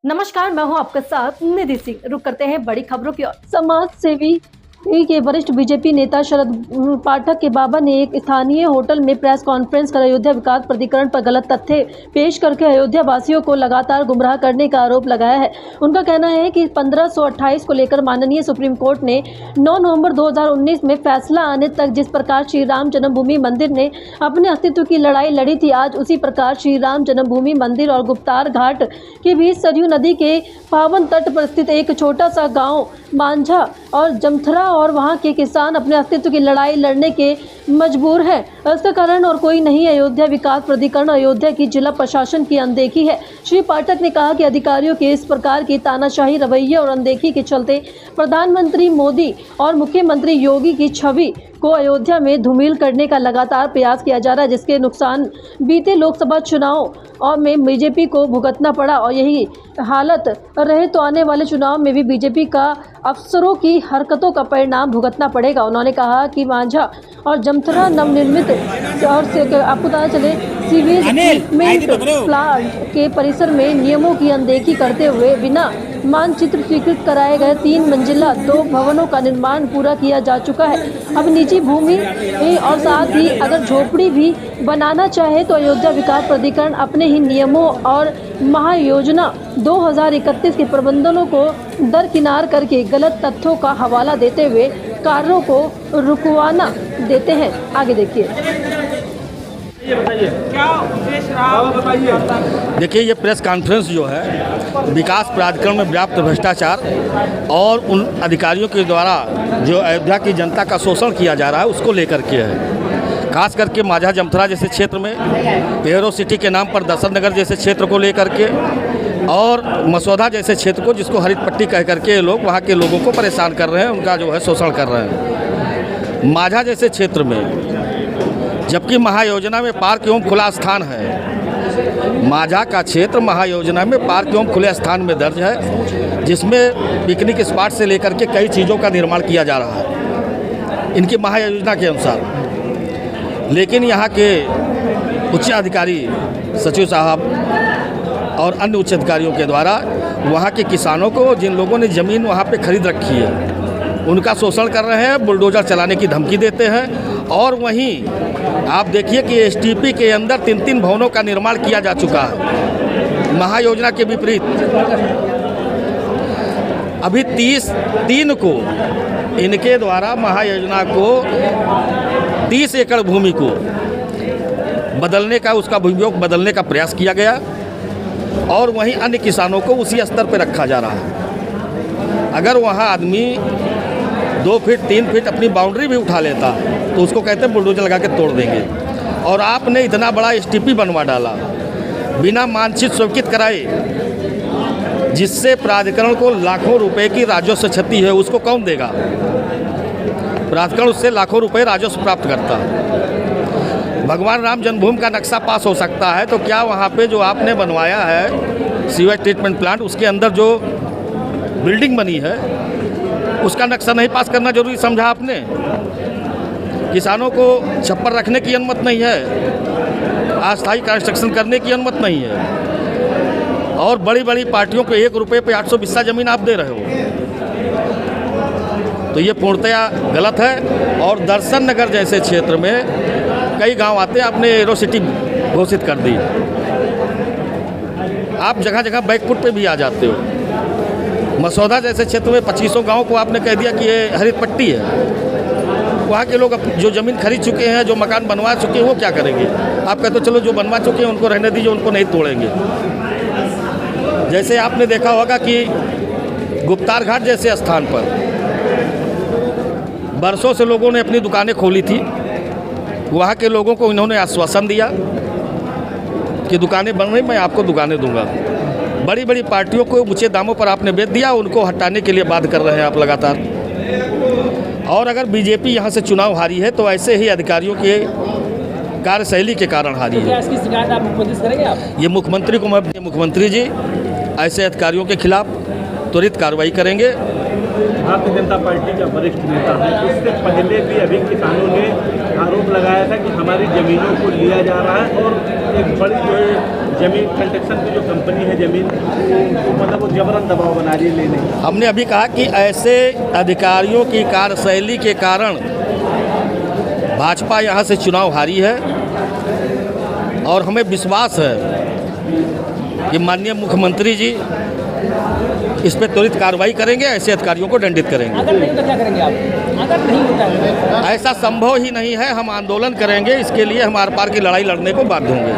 नमस्कार, मैं हूं आपके साथ निधि सिंह। रुक करते हैं बड़ी खबरों की ओर। समाज सेवी के वरिष्ठ बीजेपी नेता शरद पाठक के बाबा ने एक स्थानीय होटल में प्रेस कॉन्फ्रेंस कर अयोध्या विकास प्राधिकरण पर गलत तथ्य पेश करके अयोध्या वासियों को लगातार गुमराह करने का आरोप लगाया है। उनका कहना है कि 1528 को लेकर माननीय सुप्रीम कोर्ट ने 9 नवंबर 2019 में फैसला आने तक जिस प्रकार श्री राम जन्मभूमि मंदिर ने अपने अस्तित्व की लड़ाई लड़ी थी, आज उसी प्रकार श्री राम जन्मभूमि मंदिर और गुप्तार घाट के बीच सरयू नदी के पावन तट पर स्थित एक छोटा सा गाँव मांझा और जमथरा और वहां के किसान अपने अस्तित्व की लड़ाई लड़ने के मजबूर हैं। इसका कारण और कोई नहीं, अयोध्या विकास प्राधिकरण अयोध्या की जिला प्रशासन की अनदेखी है। श्री पाठक ने कहा कि अधिकारियों के इस प्रकार की तानाशाही रवैये और अनदेखी के चलते प्रधानमंत्री मोदी और मुख्यमंत्री योगी की छवि को अयोध्या में धूमिल करने का लगातार प्रयास किया जा रहा है, जिसके नुकसान बीते लोकसभा चुनाव और में बीजेपी को भुगतना पड़ा और यही हालत रहे तो आने वाले चुनाव में भी बीजेपी का अफसरों की हरकतों का परिणाम भुगतना पड़ेगा। उन्होंने कहा कि मांझा और जमथरा नवनिर्मित और आपको पता चले सीवेज ट्रीटमेंट प्लांट के परिसर में नियमों की अनदेखी करते हुए बिना मानचित्र स्वीकृत कराए गए 3 मंजिला 2 भवनों का निर्माण पूरा किया जा चुका है। अब निजी भूमि और साथ ही अगर झोपड़ी भी बनाना चाहे तो अयोध्या विकास प्राधिकरण अपने ही नियमों और महायोजना 2031 के प्रबंधनों को दरकिनार करके गलत तथ्यों का हवाला देते हुए कार्यों को रुकवाना देते हैं। आगे देखिए। क्या उद्देश्य रहा? देखिए, ये प्रेस कॉन्फ्रेंस जो है विकास प्राधिकरण में व्याप्त भ्रष्टाचार और उन अधिकारियों के द्वारा जो अयोध्या की जनता का शोषण किया जा रहा है उसको लेकर के है। खास करके माझा जमथरा जैसे क्षेत्र में, एरो सिटी के नाम पर दर्शन नगर जैसे क्षेत्र को लेकर के और मसौदा जैसे क्षेत्र को, जिसको हरित पट्टी कह करके ये लोग वहाँ के लोगों को परेशान कर रहे हैं, उनका जो है शोषण कर रहे हैं। माझा जैसे क्षेत्र में जबकि महायोजना में पार्क एवं खुला स्थान है, माझा का क्षेत्र महायोजना में पार्क एवं खुले स्थान में दर्ज है, जिसमें पिकनिक स्पॉट से लेकर के कई चीज़ों का निर्माण किया जा रहा है इनकी महायोजना के अनुसार। लेकिन यहाँ के उच्च अधिकारी सचिव साहब और अन्य उच्च अधिकारियों के द्वारा वहाँ के किसानों को, जिन लोगों ने ज़मीन वहाँ पे खरीद रखी है, उनका शोषण कर रहे हैं, बुलडोजर चलाने की धमकी देते हैं। और वहीं आप देखिए कि एसटीपी के अंदर 3 भवनों का निर्माण किया जा चुका है महायोजना के विपरीत। अभी 3 को इनके द्वारा महायोजना को 30 एकड़ भूमि को बदलने का, उसका भूमियोग बदलने का प्रयास किया गया और वहीं अन्य किसानों को उसी स्तर पर रखा जा रहा है। अगर वहाँ आदमी 2 फीट 3 फीट अपनी बाउंड्री भी उठा लेता तो उसको कहते हैं बुलडोजर लगा के तोड़ देंगे। और आपने इतना बड़ा एसटीपी बनवा डाला बिना मानचित्र स्वीकृत कराए, जिससे प्राधिकरण को लाखों रुपए की राजस्व क्षति है। उसको कौन देगा? प्राधिकरण उससे लाखों रुपए राजस्व प्राप्त करता है। भगवान राम जन्मभूमि का नक्शा पास हो सकता है, तो क्या वहाँ पे जो आपने बनवाया है सीवेज ट्रीटमेंट प्लांट, उसके अंदर जो बिल्डिंग बनी है उसका नक्शा नहीं पास करना जरूरी समझा आपने? किसानों को छप्पर रखने की अनुमति नहीं है, अस्थायी कंस्ट्रक्शन करने की अनुमति नहीं है, और बड़ी बड़ी पार्टियों को 1 रुपये पे 800 बिस्सा ज़मीन आप दे रहे हो, तो ये पूर्णतया गलत है। और दर्शन नगर जैसे क्षेत्र में कई गांव आते हैं, आपने एरो सिटी घोषित कर दी, आप जगह जगह बैकफुट पे भी आ जाते हो। मसौदा जैसे क्षेत्र में 2500 गाँव को आपने कह दिया कि ये हरित पट्टी है। वहाँ के लोग जो ज़मीन खरीद चुके हैं, जो मकान बनवा चुके हैं, वो क्या करेंगे? आप कहते हो चलो जो बनवा चुके हैं उनको रहने दीजिए, उनको नहीं तोड़ेंगे। जैसे आपने देखा होगा कि गुप्तार घाट जैसे स्थान पर बरसों से लोगों ने अपनी दुकानें खोली थी। वहाँ के लोगों को इन्होंने आश्वासन दिया कि दुकानें बन रही, मैं आपको दुकानें दूंगा। बड़ी बड़ी पार्टियों को ऊंचे दामों पर आपने बेच दिया, उनको हटाने के लिए बाध्य कर रहे हैं आप लगातार। और अगर बीजेपी यहाँ से चुनाव हारी है तो ऐसे ही अधिकारियों के कार्यशैली के कारण हारी है। इसकी शिकायत आप मुख्यमंत्री से करेंगे? आप ये मुख्यमंत्री को, मैं मुख्यमंत्री जी ऐसे अधिकारियों के खिलाफ त्वरित कार्रवाई करेंगे भारतीय जनता पार्टी का वरिष्ठ नेता है। इससे पहले भी अभी किसानों ने आरोप लगाया था कि हमारी ज़मीनों को लिया जा रहा है और एक बड़ी जो है जमीन कंस्ट्रक्शन की जो कंपनी है ज़मीन मतलब वो जबरन दबाव बना रही है लेने का। हमने अभी कहा कि ऐसे अधिकारियों की कार्यशैली के कारण भाजपा यहाँ से चुनाव हारी है और हमें विश्वास है कि माननीय मुख्यमंत्री जी इस पर त्वरित कार्रवाई करेंगे, ऐसे अधिकारियों को दंडित करेंगे। अगर नहीं तो क्या करेंगे आप? अगर नहीं होता है ऐसा संभव ही नहीं है, हम आंदोलन करेंगे, इसके लिए हम आर पार की लड़ाई लड़ने को बाध्य होंगे।